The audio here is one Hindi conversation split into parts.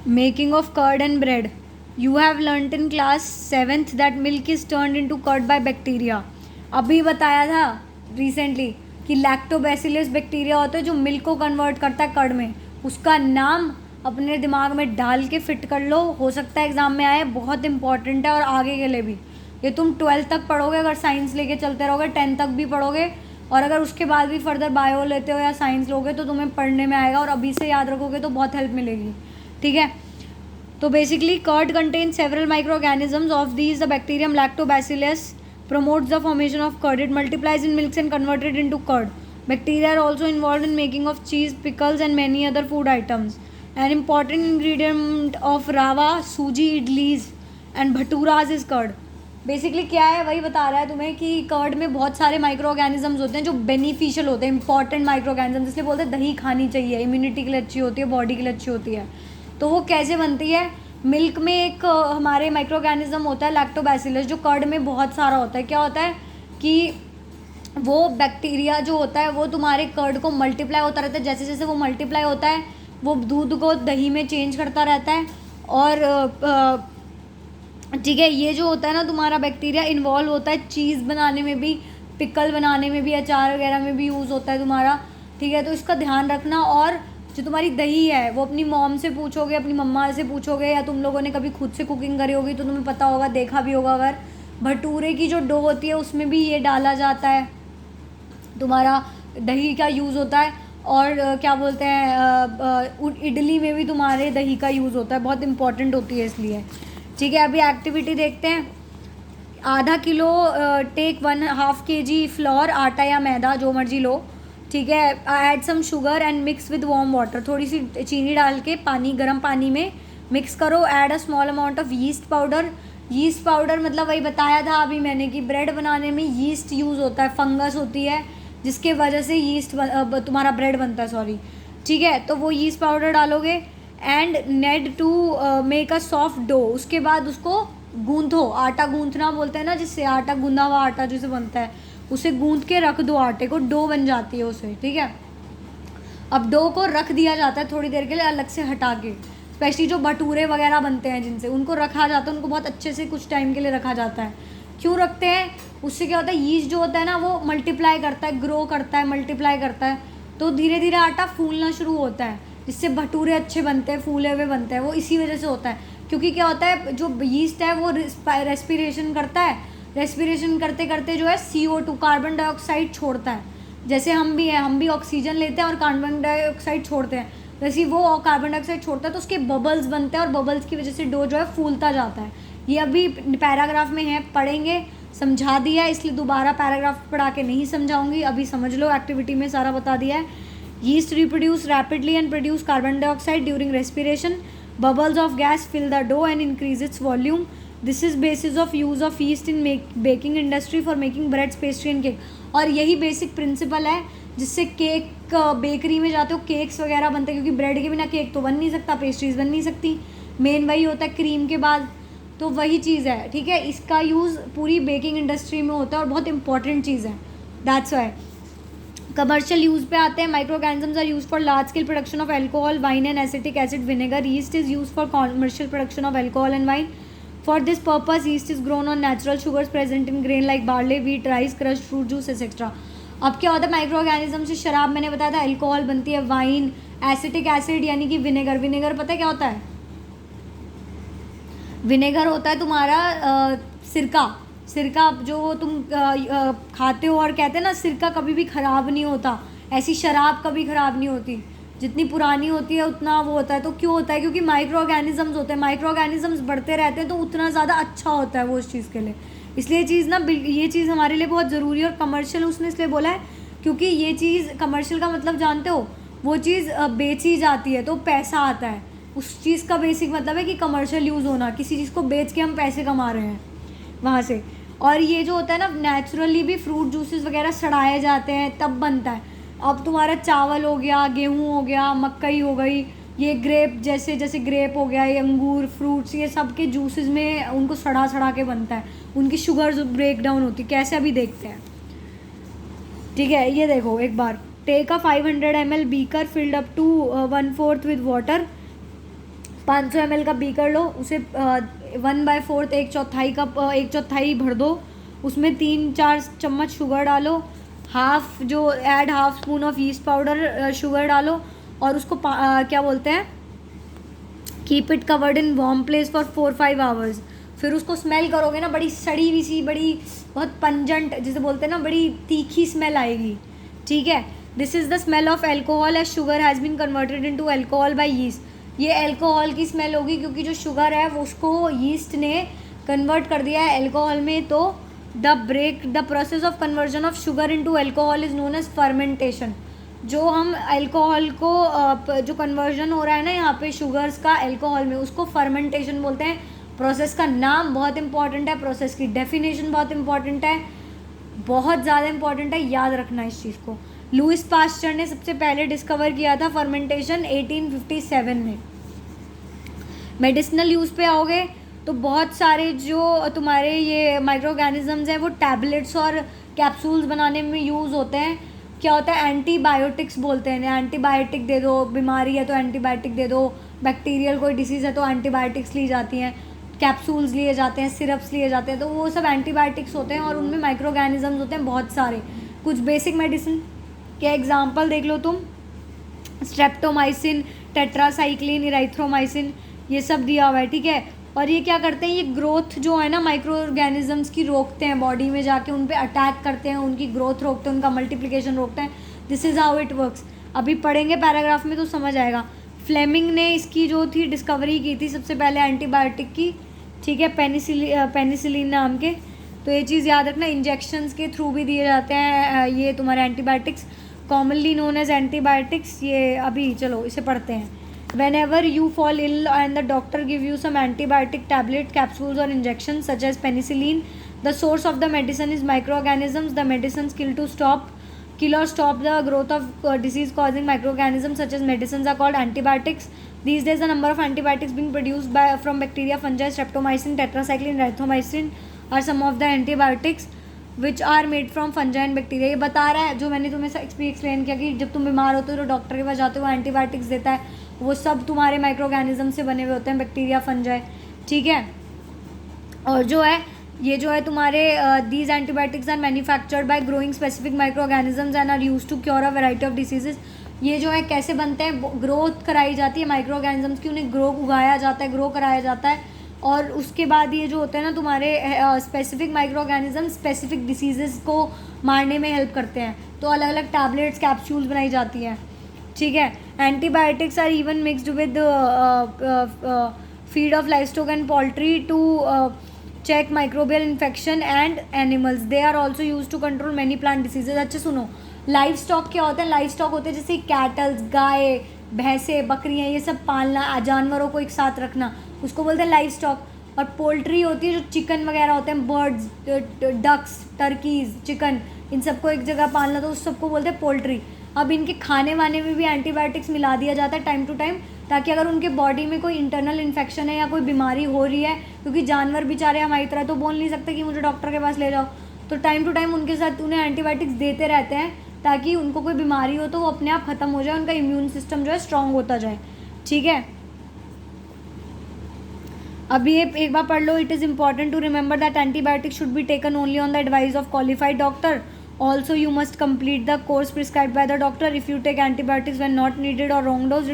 Making of curd and bread. You have learnt in class 7th that milk is turned into curd by bacteria. अभी बताया था रिसेंटली कि लैक्टोबैसिलस बैक्टीरिया होता है जो मिल्क को कन्वर्ट करता है कर्ड में. उसका नाम अपने दिमाग में डाल के फिट कर लो, हो सकता है एग्जाम में आए. बहुत इंपॉर्टेंट है और आगे के लिए भी. ये तुम 12th तक पढ़ोगे, अगर साइंस लेके चलते रहोगे 10th तक भी पढ़ोगे, और अगर उसके बाद भी फर्दर बायो लेते हो या साइंस लोगे तो तुम्हें पढ़ने में आएगा, और अभी से याद रखोगे तो बहुत हेल्प मिलेगी. ठीक है. तो basically curd contain several micro organisms. Of these the bacterium lactobacillus promotes the formation of curd. It multiplies in milks and converted into curd. Bacteria are also involved in making of cheese, pickles and many other food items. An important ingredient of rava, suji, idlis and bhaturas is curd. Basically क्या है वही बता रहा है तुम्हें कि कर्ड में बहुत सारे माइक्रो ऑर्गेनिजम्स होते हैं जो बेनिफिशियल होते हैं, इंपॉर्टेंट माइक्रो ऑर्गेनिजम्स. इसलिए बोलते हैं दही खानी चाहिए, इम्यूनिटी के लिए अच्छी होती है, बॉडी के लिए अच्छी होती है. तो वो कैसे बनती है? मिल्क में एक हमारे माइक्रो ऑर्गेनिज्म होता है लैक्टोबैसिलस, जो कर्ड में बहुत सारा होता है. क्या होता है कि वो बैक्टीरिया जो होता है वो तुम्हारे कर्ड को मल्टीप्लाई होता रहता है. जैसे जैसे वो मल्टीप्लाई होता है वो दूध को दही में चेंज करता रहता है. और ठीक है, ये जो होता है ना तुम्हारा बैक्टीरिया इन्वॉल्व होता है चीज़ बनाने में भी, पिकल बनाने में भी, अचार वगैरह में भी यूज़ होता है तुम्हारा. ठीक है, तो इसका ध्यान रखना. और जो तुम्हारी दही है वो अपनी मॉम से पूछोगे, अपनी मम्मा से पूछोगे, या तुम लोगों ने कभी खुद से कुकिंग करी होगी तो तुम्हें पता होगा, देखा भी होगा. अगर भटूरे की जो डो होती है उसमें भी ये डाला जाता है, तुम्हारा दही का यूज़ होता है. और क्या बोलते हैं, इडली में भी तुम्हारे दही का यूज़ होता है, बहुत इंपॉर्टेंट होती है इसलिए. ठीक है, अभी एक्टिविटी देखते हैं. आधा किलो टेक 1/2 kg फ्लोर, आटा या मैदा जो मर्जी लो. ठीक है, add some sugar and mix with warm water. थोड़ी सी चीनी डाल के पानी, गर्म पानी में मिक्स करो. Add a small amount of yeast powder. Yeast powder मतलब वही बताया था अभी मैंने कि ब्रेड बनाने में यीस्ट यूज़ होता है, फंगस होती है जिसके वजह से यीस्ट तुम्हारा ब्रेड बनता है. सॉरी. ठीक है, तो वो यीस्ट पाउडर डालोगे. And knead to make a soft dough. उसके बाद उसको गूंथो. आटा गूंथना बोलते हैं ना, जिससे आटा गूंदा हुआ आटा जिसे बनता है उसे गूंथ के रख दो आटे को, डो बन जाती है उसे. ठीक है, अब डो को रख दिया जाता है थोड़ी देर के लिए अलग से हटा के. स्पेशली जो भटूरे वगैरह बनते हैं जिनसे, उनको रखा जाता है, उनको बहुत अच्छे से कुछ टाइम के लिए रखा जाता है. क्यों रखते हैं? उससे क्या होता है, यीस्ट जो होता है ना वो मल्टीप्लाई करता है, ग्रो करता है, मल्टीप्लाई करता है, तो धीरे धीरे आटा फूलना शुरू होता है, जिससे भटूरे अच्छे बनते हैं, फूले हुए बनते हैं. वो इसी वजह से होता है, क्योंकि क्या होता है जो यीस्ट है वो रेस्पिरेशन करता है. रेस्पिरेशन करते करते जो है CO2 कार्बन डाइऑक्साइड छोड़ता है. जैसे हम भी हैं, हम भी ऑक्सीजन लेते हैं और कार्बन डाइऑक्साइड छोड़ते हैं, वैसे वो कार्बन डाइऑक्साइड छोड़ता है तो उसके बबल्स बनते हैं, और बबल्स की वजह से डो जो है फूलता जाता है. ये अभी पैराग्राफ में है, पढ़ेंगे, समझा दिया है, इसलिए दोबारा पैराग्राफ पढ़ा के नहीं समझाऊंगी. अभी समझ लो, एक्टिविटी में सारा बता दिया है. Yeast reproduce rapidly and produce carbon dioxide during respiration. Bubbles of gas fill the dough and increase its volume. This is basis of use of yeast in baking industry for making breads, pastry and cake. और यही बेसिक प्रिंसिपल है जिससे केक, बेकरी में जाते हो केक्स वगैरह बनते हैं, क्योंकि ब्रेड के बिना केक तो बन नहीं सकता, पेस्ट्रीज बन नहीं सकती. मेन वही होता है क्रीम के बाद, तो वही चीज़ है. ठीक है, इसका यूज़ पूरी बेकिंग इंडस्ट्री में होता है और बहुत इंपॉर्टेंट चीज़ है. That's why. कमर्शियल यूज़ पे आते हैं. Micro organisms are use for large scale production of alcohol, wine and acetic acid, vinegar. Yeast is use for commercial production of alcohol and wine. For this purpose yeast is grown on natural sugars present in grain like barley, wheat, rice, crushed fruit juice etcetera. अब क्या होता है माइक्रो ऑर्गेनिज्म से? शराब मैंने बताया था, एल्कोहल बनती है, वाइन, एसिटिक एसिड यानी कि विनेगर. विनेगर पता है क्या होता है? विनेगर होता है तुम्हारा सिरका. सिरका जो तुम खाते हो, और कहते हैं ना सिरका कभी भी ख़राब नहीं होता, ऐसी शराब कभी ख़राब नहीं होती, जितनी पुरानी होती है उतना वो होता है. तो क्यों होता है? क्योंकि माइक्रो ऑर्गेनिजम्स होते हैं, माइक्रो ऑर्गेनिजम्स बढ़ते रहते हैं तो उतना ज़्यादा अच्छा होता है वो उस चीज़ के लिए. इसलिए ये चीज़ हमारे लिए बहुत ज़रूरी है. और कमर्शियल उसने इसलिए बोला है क्योंकि ये चीज़, कमर्शियल का मतलब जानते हो, वो चीज़ बेची जाती है तो पैसा आता है. उस चीज़ का बेसिक मतलब है कि कमर्शियल यूज़ होना, किसी चीज़ को बेच के हम पैसे कमा रहे हैं वहाँ से. और ये जो होता है ना, नेचुरली भी फ्रूट जूसेस वगैरह सड़ाए जाते हैं तब बनता है. अब तुम्हारा चावल हो गया, गेहूँ हो गया, मकई हो गई, ये ग्रेप जैसे ग्रेप हो गया, ये अंगूर, फ्रूट्स, ये सब के जूसेस में उनको सड़ा के बनता है, उनकी शुगर ब्रेक डाउन होती है. कैसे अभी देखते हैं. ठीक है, ये देखो एक बार. Take a 500 ml beaker filled up to 1/4 with water. 500 ml का बीकर लो, उसे 1/4 1/4 भर दो, उसमें 3-4 चम्मच शुगर डालो, half spoon of east powder sugar डालो, और उसको क्या बोलते हैं, keep it covered in warm place for 4-5 hours. फिर उसको स्मेल करोगे ना, बड़ी सड़ी हुई सी, बड़ी बहुत पंजेंट जिसे बोलते हैं ना, बड़ी तीखी स्मेल आएगी, ठीक है। This is the smell of alcohol as sugar has been converted into alcohol by yeast. ये अल्कोहल की स्मेल होगी क्योंकि जो शुगर है वो उसको यीस्ट ने कन्वर्ट कर दिया है अल्कोहल में। तो the process of conversion of sugar into alcohol is known as fermentation. जो हम अल्कोहल को जो कन्वर्जन हो रहा है ना यहाँ पे शुगर्स का अल्कोहल में, उसको फर्मेंटेशन बोलते हैं। प्रोसेस का नाम बहुत इंपॉर्टेंट है, प्रोसेस की डेफिनेशन बहुत इंपॉर्टेंट है, बहुत ज़्यादा इंपॉर्टेंट है, याद रखना इस चीज़ को। लुइस पास्चर ने सबसे पहले डिस्कवर किया था फर्मेंटेशन 1857 में। मेडिसिनल यूज़ पे आओगे तो बहुत सारे जो तुम्हारे ये माइक्रो ऑर्गेनिजम्स हैं वो टैबलेट्स और कैप्सूल्स बनाने में यूज़ होते हैं। क्या होता है, एंटीबायोटिक्स बोलते हैं, एंटीबायोटिक दे दो, बीमारी है तो एंटीबायोटिक दे दो, बैक्टीरियल कोई डिसीज़ है तो एंटीबायोटिक्स ली जाती हैं, कैप्सूल्स लिए जाते हैं, सिरप्स लिए जाते हैं, तो वो सब एंटीबायोटिक्स होते हैं और उनमें माइक्रो ऑर्गेनिजम्स होते हैं बहुत सारे। कुछ बेसिक मेडिसिन के एग्जांपल देख लो तुम, स्ट्रेप्टोमाइसिन, टेट्रासाइक्लिन, इराइथ्रोमाइसिन, ये सब दिया हुआ है, ठीक है। और ये क्या करते हैं, ये ग्रोथ जो है ना माइक्रो ऑर्गेनिजम्स की रोकते हैं, बॉडी में जाके उन पे अटैक करते हैं, उनकी ग्रोथ रोकते हैं, उनका मल्टीप्लिकेशन रोकते हैं। This is how it works. अभी पढ़ेंगे पैराग्राफ में तो समझ आएगा। फ्लेमिंग ने इसकी जो थी डिस्कवरी की थी सबसे पहले एंटीबायोटिक की, ठीक है, पेनिसिलिन नाम के। तो ये चीज़ याद रखना, इंजेक्शंस के थ्रू भी दिए जाते हैं ये तुम्हारे antibiotics, commonly known as antibiotics. ये अभी चलो इसे पढ़ते हैं। Whenever you fall ill and the doctor give you some antibiotic tablet, capsules or injections such as penicillin, the source of the medicine is microorganisms. The medicines kill or stop the growth of disease causing microorganisms such as medicines are called antibiotics. These days the number of antibiotics being produced from bacteria, fungi, streptomycin, tetracycline, erythromycin are some of the antibiotics which are made from fungi and bacteria. ये बता रहा है जो मैंने तुम्हें एक्सप्लेन किया कि जब तुम बीमार होते हो तो डॉक्टर के पास जाते हो, वो एंटीबायोटिक्स देता है, वो सब तुम्हारे माइक्रो ऑर्गेनिज्म से बने हुए होते हैं, बैक्टीरिया, फंजाई, ठीक है। और जो है ये जो है तुम्हारे these antibiotics are manufactured by growing specific micro organisms and are use to cure a variety of diseases. ये जो है कैसे बनते हैं, ग्रोथ कराई जाती है माइक्रो ऑर्गेनिजम्स की, उन्हें उगाया जाता है, ग्रो कराया जाता है, और उसके बाद ये जो होते हैं ना तुम्हारे specific micro organism specific diseases को मारने में हेल्प करते हैं। तो अलग अलग टैबलेट्स, कैप्सूल्स बनाई जाती हैं, ठीक है। Antibiotics are even mixed with feed of livestock and poultry to check microbial infection and animals. They are also use to control many plant diseases. अच्छा सुनो, लाइव स्टॉक क्या होता है, लाइव स्टॉक होते हैं जैसे कैटल्स, गाय, भैंसे, बकरियाँ, ये सब पालना, जानवरों को एक साथ रखना, उसको बोलते हैं लाइव स्टॉक। और पोल्ट्री होती है जो चिकन वगैरह होते हैं, बर्ड्स, डक्स, टर्कीज, चिकन, इन सबको एक जगह पालना, तो उस सबको बोलते हैं पोल्ट्री। अब इनके खाने वाने में भी एंटीबायोटिक्स मिला दिया जाता है टाइम टू टाइम, ताकि अगर उनके बॉडी में कोई इंटरनल इन्फेक्शन है या कोई बीमारी हो रही है, क्योंकि जानवर बेचारे हमारी तरह तो बोल नहीं सकते कि मुझे डॉक्टर के पास ले जाओ, तो टाइम टू टाइम उनके साथ उन्हें एंटीबायोटिक्स देते रहते हैं ताकि उनको कोई बीमारी हो तो वो अपने आप ख़त्म हो जाए, उनका इम्यून सिस्टम जो है स्ट्रॉन्ग होता जाए, ठीक है। अभी ये एक बार पढ़ लो। It is important to remember that antibiotics should be taken only on the advice of qualified doctor. Also you must complete the course prescribed by the doctor. If you take antibiotics when not needed or wrong dose,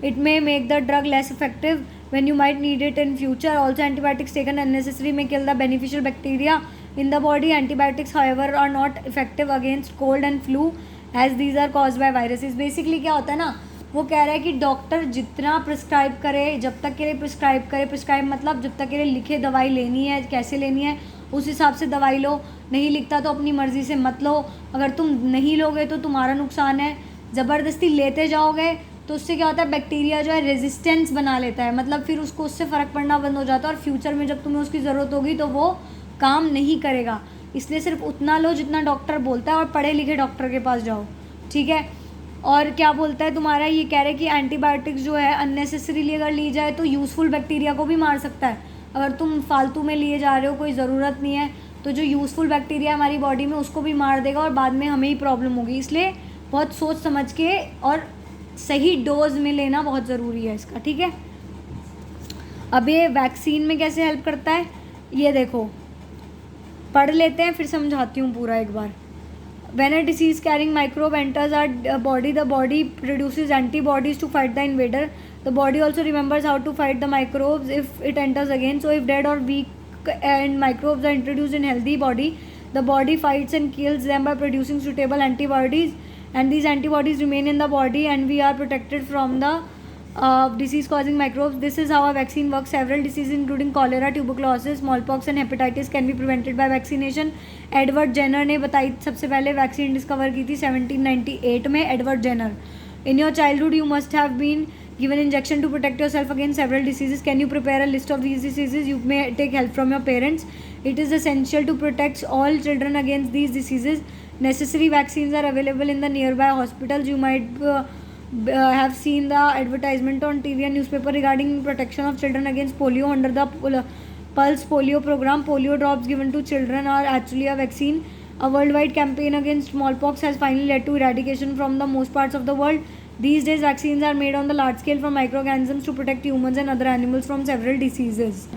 it may make the drug less effective when you might need it in future. Also, antibiotics taken unnecessarily may kill the beneficial bacteria in the body. Antibiotics, however, are not effective against cold and flu as these are caused by viruses. Basically क्या होता है ना, वो कह रहा है कि डॉक्टर जितना प्रिस्क्राइब करे, जब तक के लिए प्रिस्क्राइब करे, प्रिस्क्राइब मतलब जब तक के लिए लिखे दवाई लेनी है, कैसे लेनी है उस हिसाब से दवाई लो, नहीं लिखता तो अपनी मर्ज़ी से मत लो। अगर तुम नहीं लोगे तो तुम्हारा नुकसान है, ज़बरदस्ती लेते जाओगे तो उससे क्या होता है, बैक्टीरिया जो है रेजिस्टेंस बना लेता है, मतलब फिर उसको उससे फ़र्क पड़ना बंद हो जाता है और फ्यूचर में जब तुम्हें उसकी ज़रूरत होगी तो वो काम नहीं करेगा। इसलिए सिर्फ उतना लो जितना डॉक्टर बोलता है और पढ़े लिखे डॉक्टर के पास जाओ, ठीक है। और क्या बोलता है तुम्हारा, ये कह रहे हैं कि एंटीबायोटिक्स जो है अननेसेसरीली अगर ली जाए तो यूज़फुल बैक्टीरिया को भी मार सकता है। अगर तुम फालतू में लिए जा रहे हो, कोई ज़रूरत नहीं है, तो जो यूज़फुल बैक्टीरिया हमारी बॉडी में उसको भी मार देगा और बाद में हमें ही प्रॉब्लम होगी। इसलिए बहुत सोच समझ के और सही डोज में लेना बहुत ज़रूरी है इसका, ठीक है। अब ये वैक्सीन में कैसे हेल्प करता है, ये देखो, पढ़ लेते हैं फिर समझाती हूँ पूरा एक बार. When a disease carrying microbe enters our body, the body produces antibodies to fight the invader. The body also remembers how to fight the microbes if it enters again. So if dead or weak and microbes are introduced in healthy body, the body fights and kills them by producing suitable antibodies, and these antibodies remain in the body and we are protected from the disease causing microbes. This is how a vaccine works. Several diseases including cholera, tuberculosis, smallpox and hepatitis can be prevented by vaccination. Edward Jenner ने बताई, सबसे पहले वैक्सीन डिस्कवर की थी 1798 में, Edward Jenner. In your childhood you must have been given injection to protect yourself against several diseases. Can you prepare a list of these diseases? You may take help from your parents. It is essential to protect all children against these diseases. Necessary vaccines are available in the nearby hospitals. You might have seen the advertisement on TV and newspaper regarding protection of children against polio under the Pulse Polio program. Polio drops given to children are actually a vaccine. A worldwide campaign against smallpox has finally led to eradication from the most parts of the world. These days, vaccines are made on the large scale from microorganisms to protect humans and other animals from several diseases.